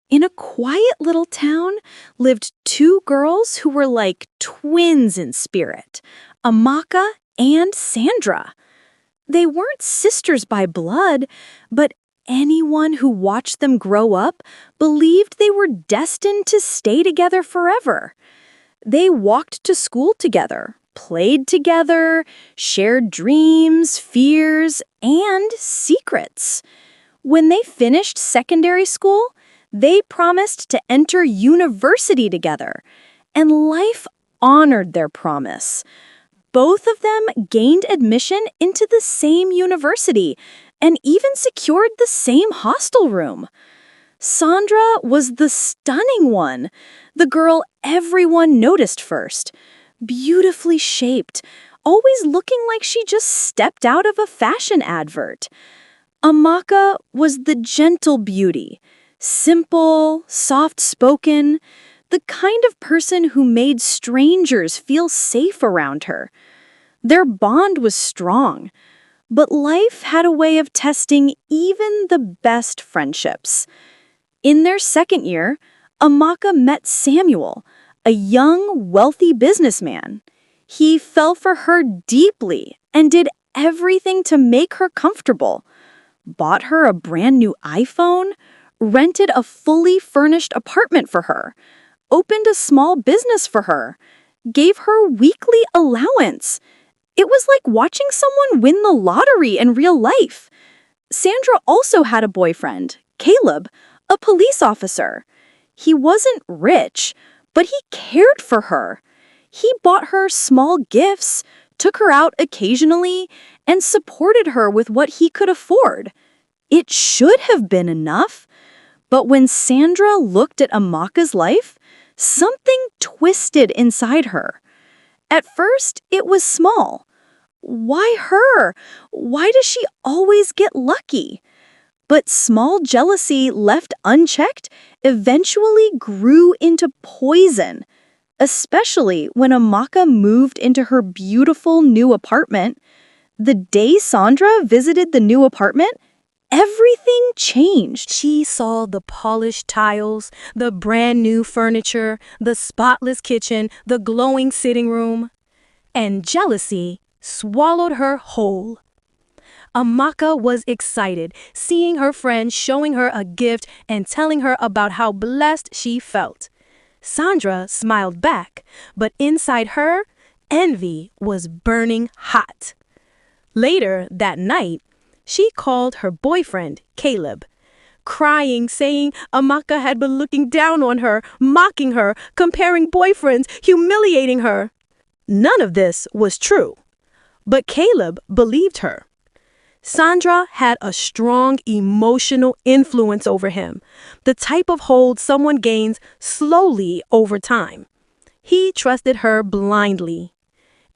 In a quiet little town lived two girls who were like twins in spirit, Amaka and Sandra. They weren't sisters by blood, but anyone who watched them grow up believed they were destined to stay together forever. They walked to school together, played together, shared dreams, fears, and secrets. When they finished secondary school, they promised to enter university together, and life honored their promise. Both of them gained admission into the same university and even secured the same hostel room. Sandra was the stunning one, the girl everyone noticed first. Beautifully shaped, always looking like she just stepped out of a fashion advert. Amaka was the gentle beauty, simple, soft-spoken, the kind of person who made strangers feel safe around her. Their bond was strong, but life had a way of testing even the best friendships. In their second year, Amaka met Samuel, a young, wealthy businessman. He fell for her deeply and did everything to make her comfortable. Bought her a brand new iPhone, rented a fully furnished apartment for her, opened a small business for her, gave her weekly allowance. It was like watching someone win the lottery in real life. Sandra also had a boyfriend, Caleb, a police officer. He wasn't rich, but he cared for her. He bought her small gifts, took her out occasionally, and supported her with what he could afford. It should have been enough. But when Sandra looked at Amaka's life, something twisted inside her. At first, it was small. Why her? Why does she always get lucky? But small jealousy left unchecked eventually grew into poison, especially when Amaka moved into her beautiful new apartment. The day Sandra visited the new apartment, everything changed. She saw the polished tiles, the brand new furniture, the spotless kitchen, the glowing sitting room, and jealousy swallowed her whole. Amaka was excited, seeing her friend showing her a gift and telling her about how blessed she felt. Sandra smiled back, but inside her, envy was burning hot. Later that night, she called her boyfriend, Caleb, crying, saying Amaka had been looking down on her, mocking her, comparing boyfriends, humiliating her. None of this was true, but Caleb believed her. Sandra had a strong emotional influence over him, the type of hold someone gains slowly over time. He trusted her blindly,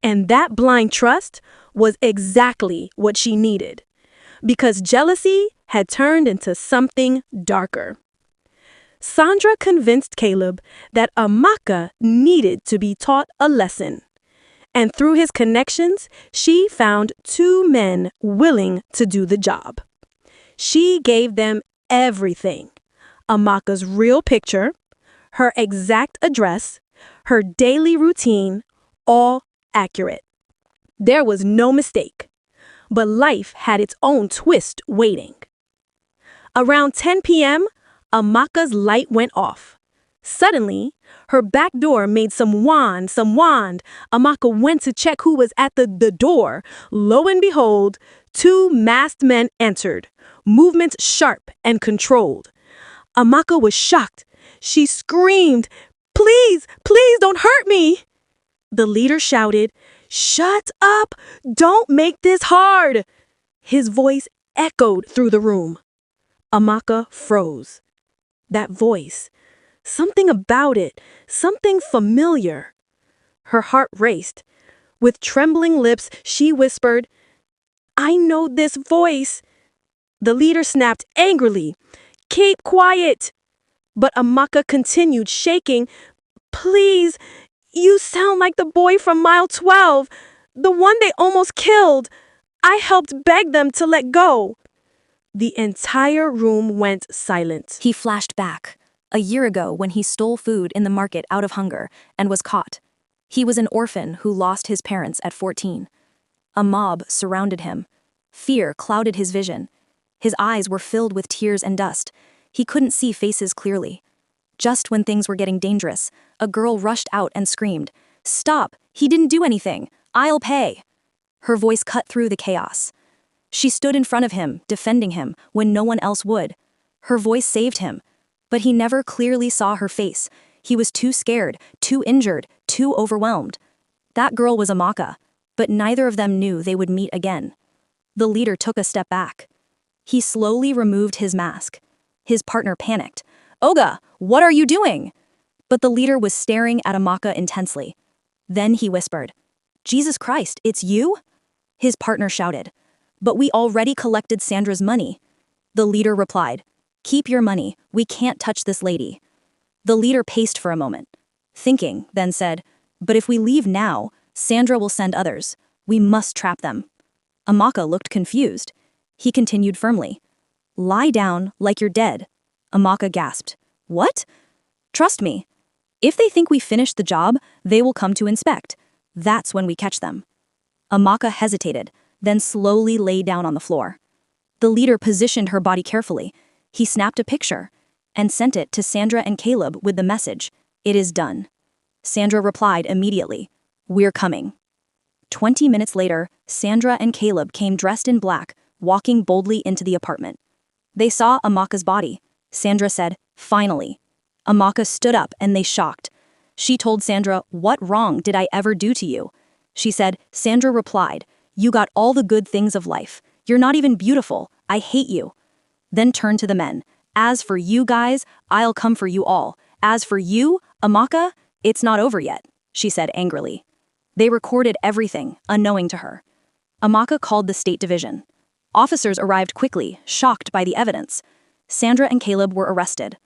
and that blind trust was exactly what she needed, because jealousy had turned into something darker. Sandra convinced Caleb that Amaka needed to be taught a lesson. And through his connections, she found two men willing to do the job. She gave them everything: Amaka's real picture, her exact address, her daily routine, all accurate. There was no mistake. But life had its own twist waiting. Around 10 p.m., Amaka's light went off. Suddenly, her back door made some wand. Amaka went to check who was at the door. Lo and behold, two masked men entered, movements sharp and controlled. Amaka was shocked. She screamed, "Please, please don't hurt me!" The leader shouted, "Shut up! Don't make this hard!" His voice echoed through the room. Amaka froze. That voice, something about it, something familiar. Her heart raced. With trembling lips, she whispered, "I know this voice." The leader snapped angrily, "Keep quiet!" But Amaka continued, shaking, "Please, you sound like the boy from mile 12, the one they almost killed. I helped beg them to let go." The entire room went silent. He flashed back, a year ago when he stole food in the market out of hunger and was caught. He was an orphan who lost his parents at 14. A mob surrounded him. Fear clouded his vision. His eyes were filled with tears and dust. He couldn't see faces clearly. Just when things were getting dangerous, a girl rushed out and screamed, "Stop! He didn't do anything! I'll pay!" Her voice cut through the chaos. She stood in front of him, defending him, when no one else would. Her voice saved him, but he never clearly saw her face. He was too scared, too injured, too overwhelmed. That girl was Amaka, but neither of them knew they would meet again. The leader took a step back. He slowly removed his mask. His partner panicked. "Oga, what are you doing?" But the leader was staring at Amaka intensely. Then he whispered, "Jesus Christ, it's you?" His partner shouted, "But we already collected Sandra's money." The leader replied, "Keep your money, we can't touch this lady." The leader paced for a moment, thinking, then said, "But if we leave now, Sandra will send others. We must trap them." Amaka looked confused. He continued firmly, "Lie down like you're dead." Amaka gasped, "What?" "Trust me. If they think we finished the job, they will come to inspect. That's when we catch them." Amaka hesitated, then slowly lay down on the floor. The leader positioned her body carefully. He snapped a picture and sent it to Sandra and Caleb with the message, "It is done." Sandra replied immediately, "We're coming." 20 minutes later, Sandra and Caleb came dressed in black, walking boldly into the apartment. They saw Amaka's body. Sandra said, "Finally." Amaka stood up and they shocked. She told Sandra, "What wrong did I ever do to you?" She said, Sandra replied, "You got all the good things of life. You're not even beautiful. I hate you." Then turned to the men. "As for you guys, I'll come for you all. As for you, Amaka, it's not over yet," she said angrily. They recorded everything, unknowing to her. Amaka called the State Division. Officers arrived quickly, shocked by the evidence. Sandra and Caleb were arrested.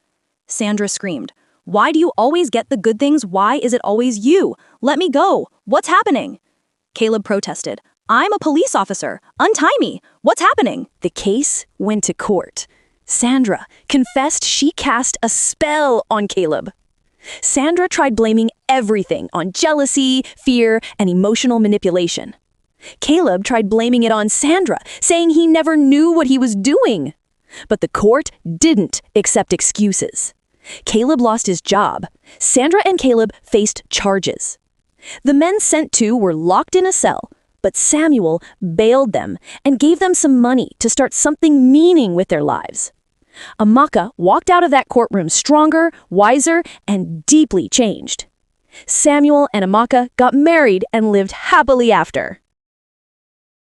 Sandra screamed, "Why do you always get the good things? Why is it always you? Let me go! What's happening?" Caleb protested, "I'm a police officer. Untie me. What's happening?" The case went to court. Sandra confessed she cast a spell on Caleb. Sandra tried blaming everything on jealousy, fear, and emotional manipulation. Caleb tried blaming it on Sandra, saying he never knew what he was doing. But the court didn't accept excuses. Caleb lost his job. Sandra and Caleb faced charges. The men sent to were locked in a cell, but Samuel bailed them and gave them some money to start something meaning with their lives. Amaka walked out of that courtroom stronger, wiser, and deeply changed. Samuel and Amaka got married and lived happily after.